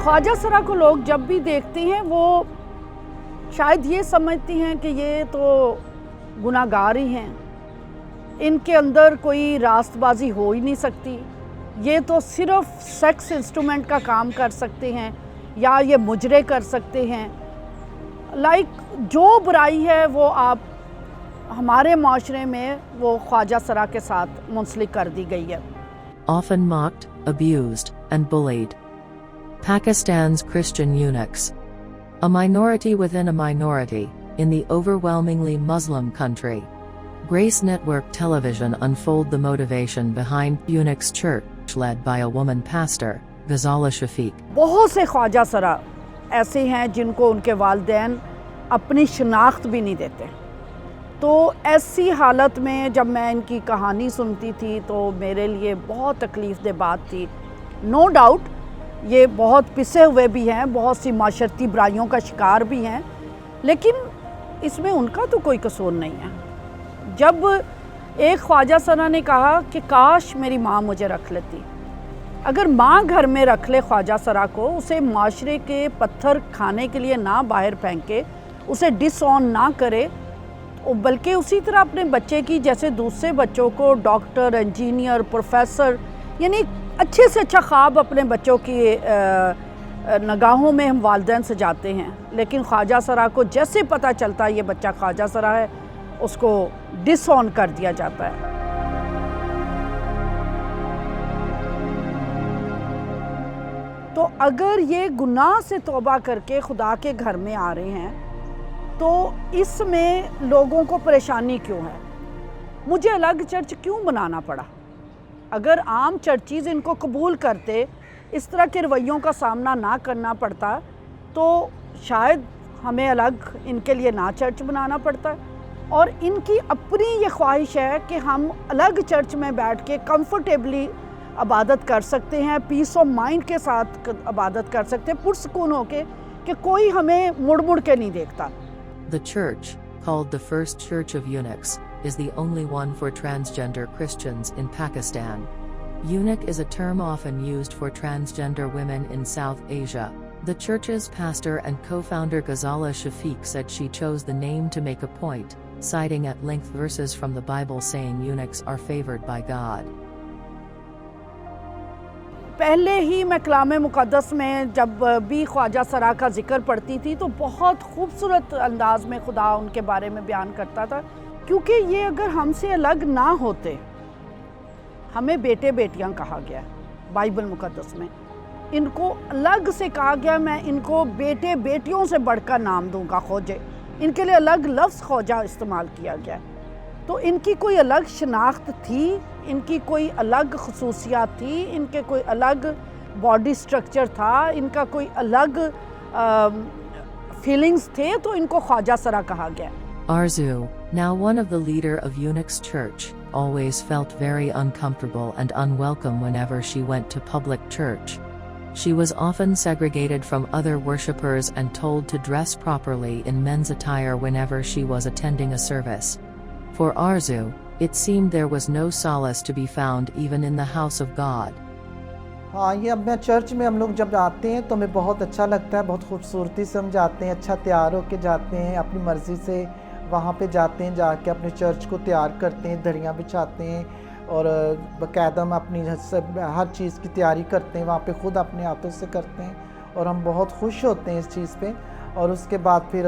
ख्वाजा सरा को लोग जब भी देखते हैं वो शायद ये समझती हैं कि ये तो गुनाहगार ही हैं, इनके अंदर कोई रास्तबाजी हो ही नहीं सकती, ये तो सिर्फ सेक्स इंस्ट्रूमेंट का काम कर सकते हैं या ये मुजरे कर सकते हैं। जो बुराई है वो आप हमारे माशरे में वो ख्वाजा सरा के साथ मुंसलिक कर दी गई है। Often mocked, abused, and bullied. Pakistan's Christian eunuchs. A minority within a minority, in the overwhelmingly Muslim country. Grace Network Television unfold the motivation behind Eunuch's Church led by a woman pastor, Ghazala Shafiq. बहुत से ख्वाजा सरा ऐसे हैं जिनको उनके वालिदैन अपनी शनाख्त भी नहीं देते, तो ऐसी हालत में जब मैं इनकी कहानी सुनती थी तो मेरे लिए बहुत तकलीफ़ दे बात थी। नो डाउट ये बहुत पिसे हुए भी हैं, बहुत सी माशरती बुराइयों का शिकार भी हैं, लेकिन इसमें उनका तो कोई कसूर नहीं है। जब एक ख्वाजा सरा ने कहा कि काश मेरी माँ मुझे रख लेती, अगर माँ घर में रख ले ख्वाजा सरा को, उसे माशरे के पत्थर खाने के लिए ना बाहर फेंके, उसे डिसऑन ना करे, बल्कि उसी तरह अपने बच्चे की जैसे दूसरे बच्चों को डॉक्टर, इंजीनियर, प्रोफेसर, यानी अच्छे से अच्छा ख्वाब अपने बच्चों की नगाहों में हम वालिदैन सजाते हैं, लेकिन ख्वाजा सरा को जैसे पता चलता है ये बच्चा ख्वाजा सरा है, उसको डिसऑन कर दिया जाता है। तो अगर ये गुनाह से तौबा करके खुदा के घर में आ रहे हैं तो इसमें लोगों को परेशानी क्यों है? मुझे अलग चर्च क्यों बनाना पड़ा? अगर आम चर्चेज़ इनको कबूल करते, इस तरह के रवैयों का सामना ना करना पड़ता, तो शायद हमें अलग इनके लिए ना चर्च बनाना पड़ता। और इनकी अपनी ये ख्वाहिश है कि हम अलग चर्च में बैठ के कंफर्टेबली इबादत कर सकते हैं, पीस ऑफ माइंड के साथ इबादत कर सकते हैं, पुरसकून होके कि कोई हमें मुड़ मुड़ के नहीं देखता। The church, called the First Church of Eunuchs, is the only one for transgender Christians in Pakistan. Eunuch is a term often used for transgender women in South Asia. The church's pastor and co-founder Ghazala Shafiq said she chose the name to make a point, citing at length verses from the Bible saying eunuchs are favored by God. पहले ही मैं कलाम मुक़द्दस में जब भी ख्वाजा सरा का ज़िक्र पढ़ती थी तो बहुत खूबसूरत अंदाज में खुदा उनके बारे में बयान करता था, क्योंकि ये अगर हमसे अलग ना होते, हमें बेटे बेटियां कहा गया बाइबल मुक़द्दस में, इनको अलग से कहा गया, मैं इनको बेटे बेटियों से बढ़कर नाम दूंगा खोजे, इनके लिए अलग लफ्ज़ खोजा इस्तेमाल किया गया। तो इनकी कोई अलग शनाख्त थी, इनकी कोई अलग खसूसियात थी, इनके कोई अलग बॉडी स्ट्रक्चर था, इनका कोई अलग फीलिंग्स थे, तो इनको ख्वाजा सरा कहा गया। Arzu, now one of the leader of Eunuch's Church, always felt very uncomfortable and unwelcome whenever she went to public church. She was often segregated from other worshippers and told to dress properly in men's attire whenever she was attending a service. For Arzu, it seemed there was no solace to be found even in the house of God. हाँ, ये अब मैं church में हम लोग जब जाते हैं तो हमें बहुत अच्छा लगता है, बहुत खूबसूरती से हम जाते हैं, अच्छा तैयार होके जाते हैं, अपनी मर्ज़ी से वहाँ पे जाते हैं, जाके अपने चर्च को तैयार करते हैं, धड़ियाँ बिछाते हैं और बाकायदा हम अपनी हर चीज़ की तैयारी करते हैं, वहाँ पे ख़ुद अपने हाथों से करते हैं और हम बहुत खुश होते हैं इस चीज़ पे। और उसके बाद फिर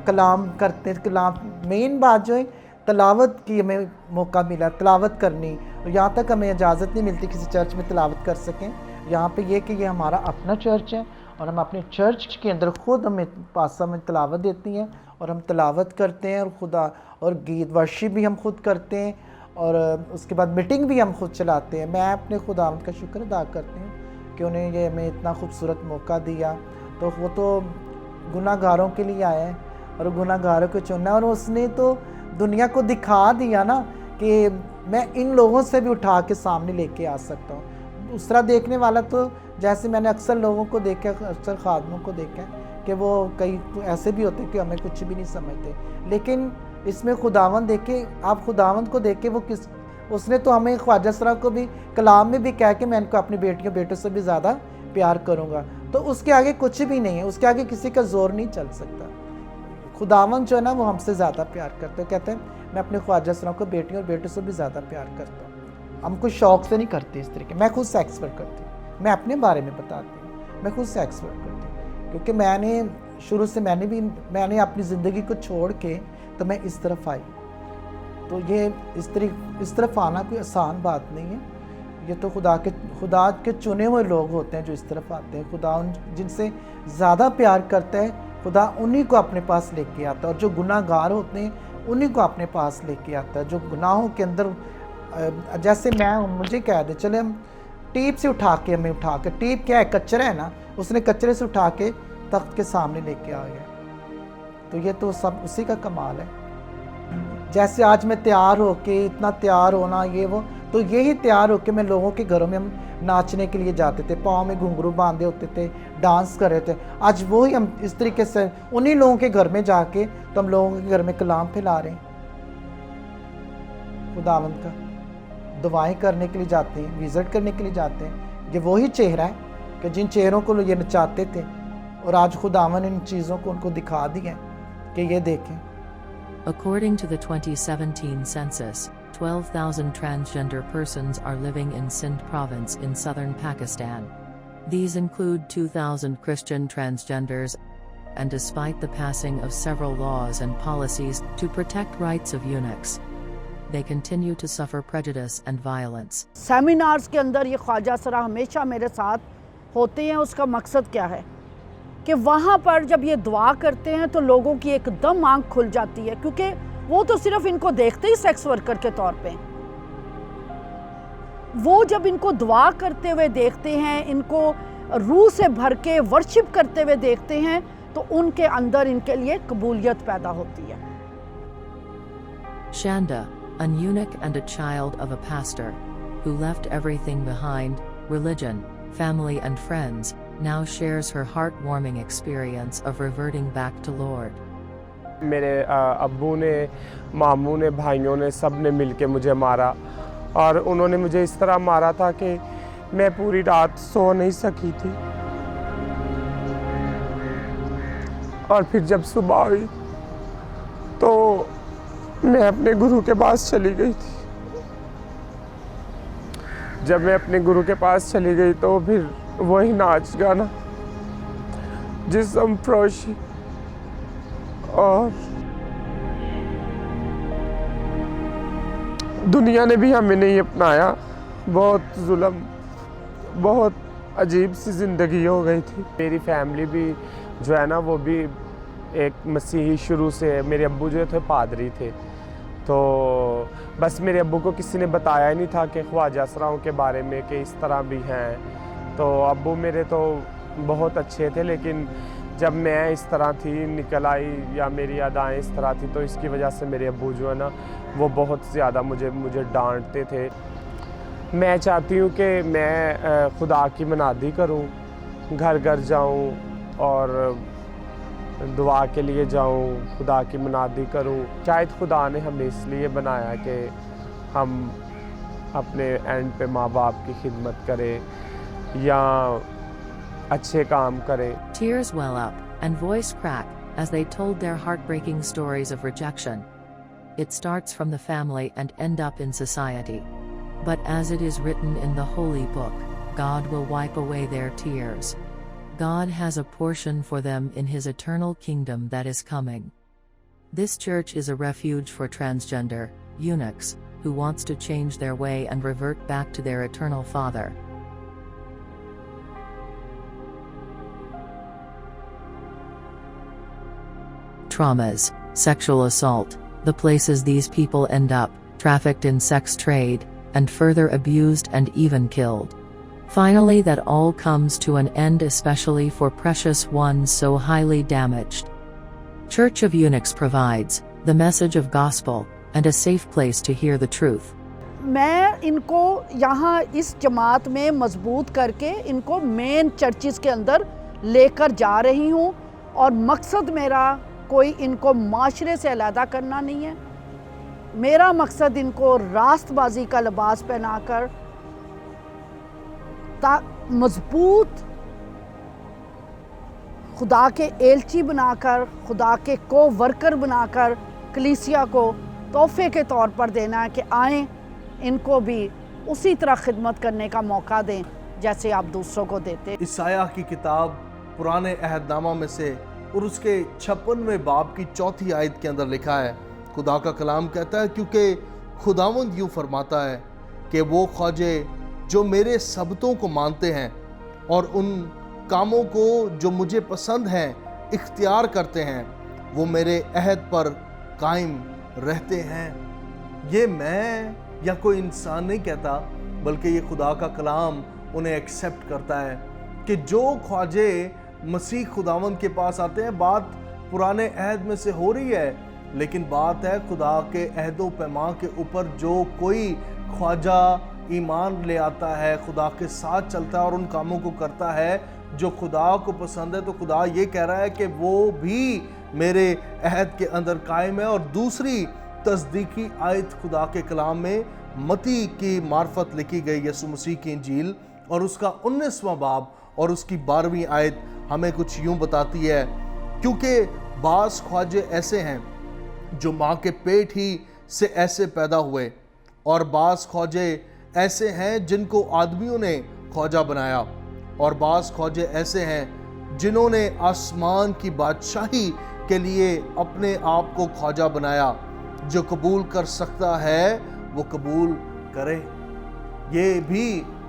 कलाम करते हैं। कलाम मेन बात जो है तलावत की हमें मौका मिला तलावत करनी, और यहाँ तक हमें इजाज़त नहीं मिलती किसी चर्च में तलावत कर सकें। यहाँ पे ये कि ये हमारा अपना चर्च है और हम अपने चर्च के अंदर ख़ुद हमें पासा में तलावत देती हैं और हम तलावत करते हैं और खुदा और गीत वर्शिप भी हम खुद करते हैं और उसके बाद मीटिंग भी हम खुद चलाते हैं। मैं अपने खुदावंद का शुक्र अदा करती हूँ कि उन्हें ये हमें इतना खूबसूरत मौका दिया। तो वो तो गुनाहगारों के लिए आया है और गुनाहगारों को चुना, और उसने तो दुनिया को दिखा दिया ना कि मैं इन लोगों से भी उठा के सामने लेके आ सकता हूँ। दूसरा देखने वाला तो जैसे मैंने अक्सर लोगों को देखा, अक्सर खादमों को देखा कि वो कई ऐसे भी होते कि हमें कुछ भी नहीं समझते, लेकिन इसमें खुदावंद देखे, आप खुदावंद को देखे वो किस उसने तो हमें ख्वाजा सरा को भी कलाम में भी कहा कि मैं इनको अपनी बेटियों बेटों से भी ज़्यादा प्यार करूँगा। تو اس کے آگے کچھ بھی نہیں ہے, اس کے آگے کسی کا زور نہیں چل سکتا. خداوند جو ہے نا وہ ہم سے زیادہ پیار کرتے ہیں. کہتے ہیں میں اپنے خواجہ سراؤں کو بیٹی اور بیٹے سے بھی زیادہ پیار کرتا ہوں. ہم کوئی شوق سے نہیں کرتے اس طریقے. میں خود سے ایکسپرٹ کرتی ہوں, میں اپنے بارے میں بتاتی ہوں, میں خود سے ایکسپرٹ کرتی ہوں, کیونکہ میں نے شروع سے میں نے اپنی زندگی کو چھوڑ کے تو میں اس طرف آئی. تو یہ اس طرف آنا کوئی آسان بات نہیں ہے. یہ تو خدا کے چنے ہوئے لوگ ہوتے ہیں جو اس طرف آتے ہیں. خدا جن سے زیادہ پیار کرتا ہے خدا انہی کو اپنے پاس لے کے آتا ہے, اور جو گناہ گار ہوتے ہیں انہی کو اپنے پاس لے کے آتا ہے. جو گناہوں کے اندر, جیسے مجھے کہہ دے چلے ہم ٹیپ سے اٹھا کے ٹیپ کیا ہے, کچرا ہے نا, اس نے کچرے سے اٹھا کے تخت کے سامنے لے کے آ گیا. تو یہ تو سب اسی کا کمال ہے. جیسے آج میں تیار ہو کے, اتنا تیار ہونا یہ وہ, تو یہی تیار ہو کے میں لوگوں کے گھروں میں ہم ناچنے کے لیے جاتے تھے, پاؤں میں گھنگرو باندھے ہوتے تھے, ڈانس کر رہے تھے. آج وہی ہم اس طریقے سے انہی لوگوں کے گھر میں جا کے تو ہم لوگوں کے گھر میں کلام پھیلا رہے ہیں خداوند کا. دعائیں کرنے کے لیے جاتے ہیں, وزٹ کرنے کے لیے جاتے ہیں. یہ وہی چہرہ ہے کہ جن چہروں کو یہ نچاتے تھے, اور آج خداوند ان چیزوں کو ان کو دکھا دیا کہ یہ دیکھیں. According to the 2017 census, 12,000 transgender persons are living in Sindh province in southern Pakistan. These include 2,000 Christian transgenders, and despite the passing of several laws and policies to protect rights of eunuchs, they continue to suffer prejudice and violence. Seminars کے اندر یہ خواجہ سرا ہمیشہ میرے ساتھ ہوتے ہیں. اس کا مقصد کیا ہے کہ وہاں پر جب یہ دعا کرتے ہیں تو لوگوں کی ایک دم آنکھ کھل جاتی ہے, کیونکہ وہ تو صرف ان کو دیکھتے ہی سیکس ورکر کے طور پہ, وہ جب ان کو دعا کرتے ہوئے دیکھتے ہیں, ان کو روح سے بھر کے ورشپ کرتے ہوئے دیکھتے ہیں, تو ان کے اندر ان کے لیے قبولیت پیدا ہوتی ہے. Shanda, a eunuch and a child of a pastor, who left everything behind, religion, family and friends, now shares her heartwarming experience of reverting back to Lord. میرے ابو نے, ماموں نے, بھائیوں نے, سب نے مل کے مجھے مارا, اور انہوں نے مجھے اس طرح مارا تھا کہ میں پوری رات سو نہیں سکی تھی. اور پھر جب صبح ہوئی تو میں اپنے گرو کے پاس چلی گئی تھی. جب میں اپنے گرو کے پاس چلی گئی تو پھر وہی ناچ گانا, جسم فروشی, اور دنیا نے بھی ہمیں نہیں اپنایا. بہت ظلم, بہت عجیب سی زندگی ہو گئی تھی. میری فیملی بھی جو ہے نا وہ بھی ایک مسیحی شروع سے. میرے ابو جو تھے پادری تھے, تو بس میرے ابو کو کسی نے بتایا ہی نہیں تھا کہ خواجہ سراؤں کے بارے میں کہ اس طرح بھی ہیں. تو ابو میرے تو بہت اچھے تھے, لیکن جب میں اس طرح تھی نکل آئی یا میری ادائیں اس طرح تھی, تو اس کی وجہ سے میرے ابو جو ہے نا وہ بہت زیادہ مجھے ڈانٹتے تھے. میں چاہتی ہوں کہ میں خدا کی منادی کروں, گھر گھر جاؤں اور دعا کے لیے جاؤں, خدا کی منادی کروں. شاید خدا نے ہمیں اس لیے بنایا کہ ہم اپنے اینڈ پہ ماں باپ کی خدمت کریں یا اچھے کام کریں. Tears well up, and voice crack, as they told their heartbreaking stories of rejection. It starts from the family and end up in society. But as it is written in the Holy Book, God will wipe away their tears. God has a portion for them in His eternal kingdom that is coming. This church is a refuge for transgender eunuchs who wants to change their way and revert back to their eternal Father. Traumas, sexual assault, the places these people end up, trafficked in sex trade, and further abused and even killed. Finally, that all comes to an end, especially for precious ones so highly damaged. Church of Eunuchs provides the message of gospel and a safe place to hear the truth. میں ان کو یہاں اس جماعت میں مضبوط کر کے ان کو مین churches کے اندر لے کر جا رہی ہوں, اور مقصد میرا کوئی ان کو معاشرے سے علیحدہ کرنا نہیں ہے. میرا مقصد ان کو راست بازی کا لباس پہنا کر مضبوط खुदा के एलची बनाकर, खुदा के को वर्कर बनाकर कलीसिया को तोहफे के तौर पर देना है कि आएँ इनको भी उसी तरह खिदमत करने का मौका दें जैसे आप दूसरों को देते। इसाया की किताब पुराने अहदनामा में से और उसके 56वें बाब की 4थी आयत के अंदर लिखा है, खुदा का कलाम कहता है, क्योंकि खुदावंद यूँ फरमाता है कि वो ख्वाजे जो मेरे सबतों को मानते हैं और उन कामों को जो मुझे पसंद हैं इख्तियार करते हैं, वो मेरे अहद पर कायम रहते हैं। ये मैं या कोई इंसान नहीं कहता, बल्कि ये खुदा का कलाम उन्हें एक्सेप्ट करता है कि जो ख्वाजे मसीह खुदावंद के पास आते हैं, बात पुराने अहद में से हो रही है, लेकिन बात है खुदा के अहदो पैमा के ऊपर जो कोई ख्वाजा ईमान ले आता है, खुदा के साथ चलता है और उन कामों को करता है जो खुदा को पसंद है, तो खुदा ये कह रहा है कि वो भी मेरे अहद के अंदर कायम है। और दूसरी तस्दीकी आयत खुदा के कलाम में मती की मार्फत लिखी गई यसु मसीह की इंजील और उसका 19वां बाब और उसकी 12वीं आयत हमें कुछ यूं बताती है, क्योंकि बास ख्वाजे ऐसे हैं जो माँ के पेट ही से ऐसे पैदा हुए, और बास ख्वाजे ऐसे हैं जिनको आदमियों ने ख्वाजा बनाया, और बास ख्वाजे ऐसे हैं जिन्होंने आसमान की बादशाही के लिए अपने आप को ख्वाजा बनाया। जो कबूल कर सकता है वो कबूल करे। ये भी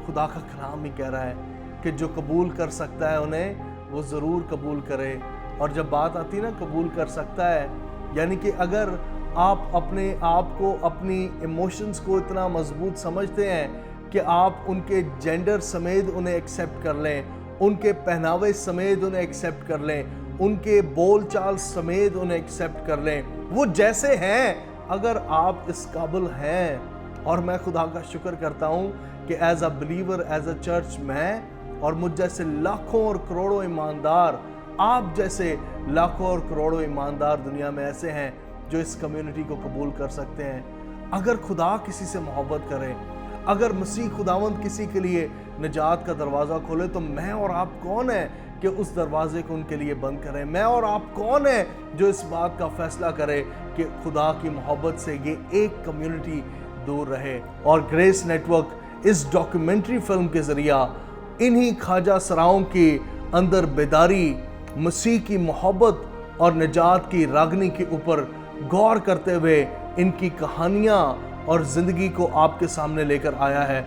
खुदा का कलाम ही कह रहा है कि जो कबूल कर सकता है उन्हें वो ज़रूर कबूल करे। और जब बात आती है ना कबूल कर सकता है, यानी कि अगर आप अपने आप को, अपनी इमोशंस को इतना मजबूत समझते हैं कि आप उनके जेंडर समेत उन्हें एक्सेप्ट कर लें, उनके पहनावे समेत उन्हें एक्सेप्ट कर लें, उनके बोल चाल समेत उन्हें एक्सेप्ट कर लें, वो जैसे हैं, अगर आप इस काबिल हैं। और मैं खुदा का शुक्र करता हूँ कि as a believer, as a church, मैं और मुझ जैसे लाखों और करोड़ों ईमानदार, आप जैसे लाखों और करोड़ों ईमानदार दुनिया में ऐसे हैं जो इस कम्युनिटी को कबूल कर सकते हैं। अगर खुदा किसी से मोहब्बत करे, अगर मसीह खुदावंद किसी के लिए निजात का दरवाज़ा खोले, तो मैं और आप कौन है कि उस दरवाजे को उनके लिए बंद करें? मैं और आप कौन है जो इस बात का फैसला करे कि खुदा की मोहब्बत से ये एक कम्युनिटी दूर रहे? और ग्रेस नेटवर्क इस डॉक्यूमेंट्री फिल्म के ज़रिया इन्हीं ख्वाजा सराओं के अंदर बेदारी, मसीह की मोहब्बत और निजात की रागनी के ऊपर गौर करते हुए इनकी कहानियाँ और ज़िंदगी को आपके सामने लेकर आया है।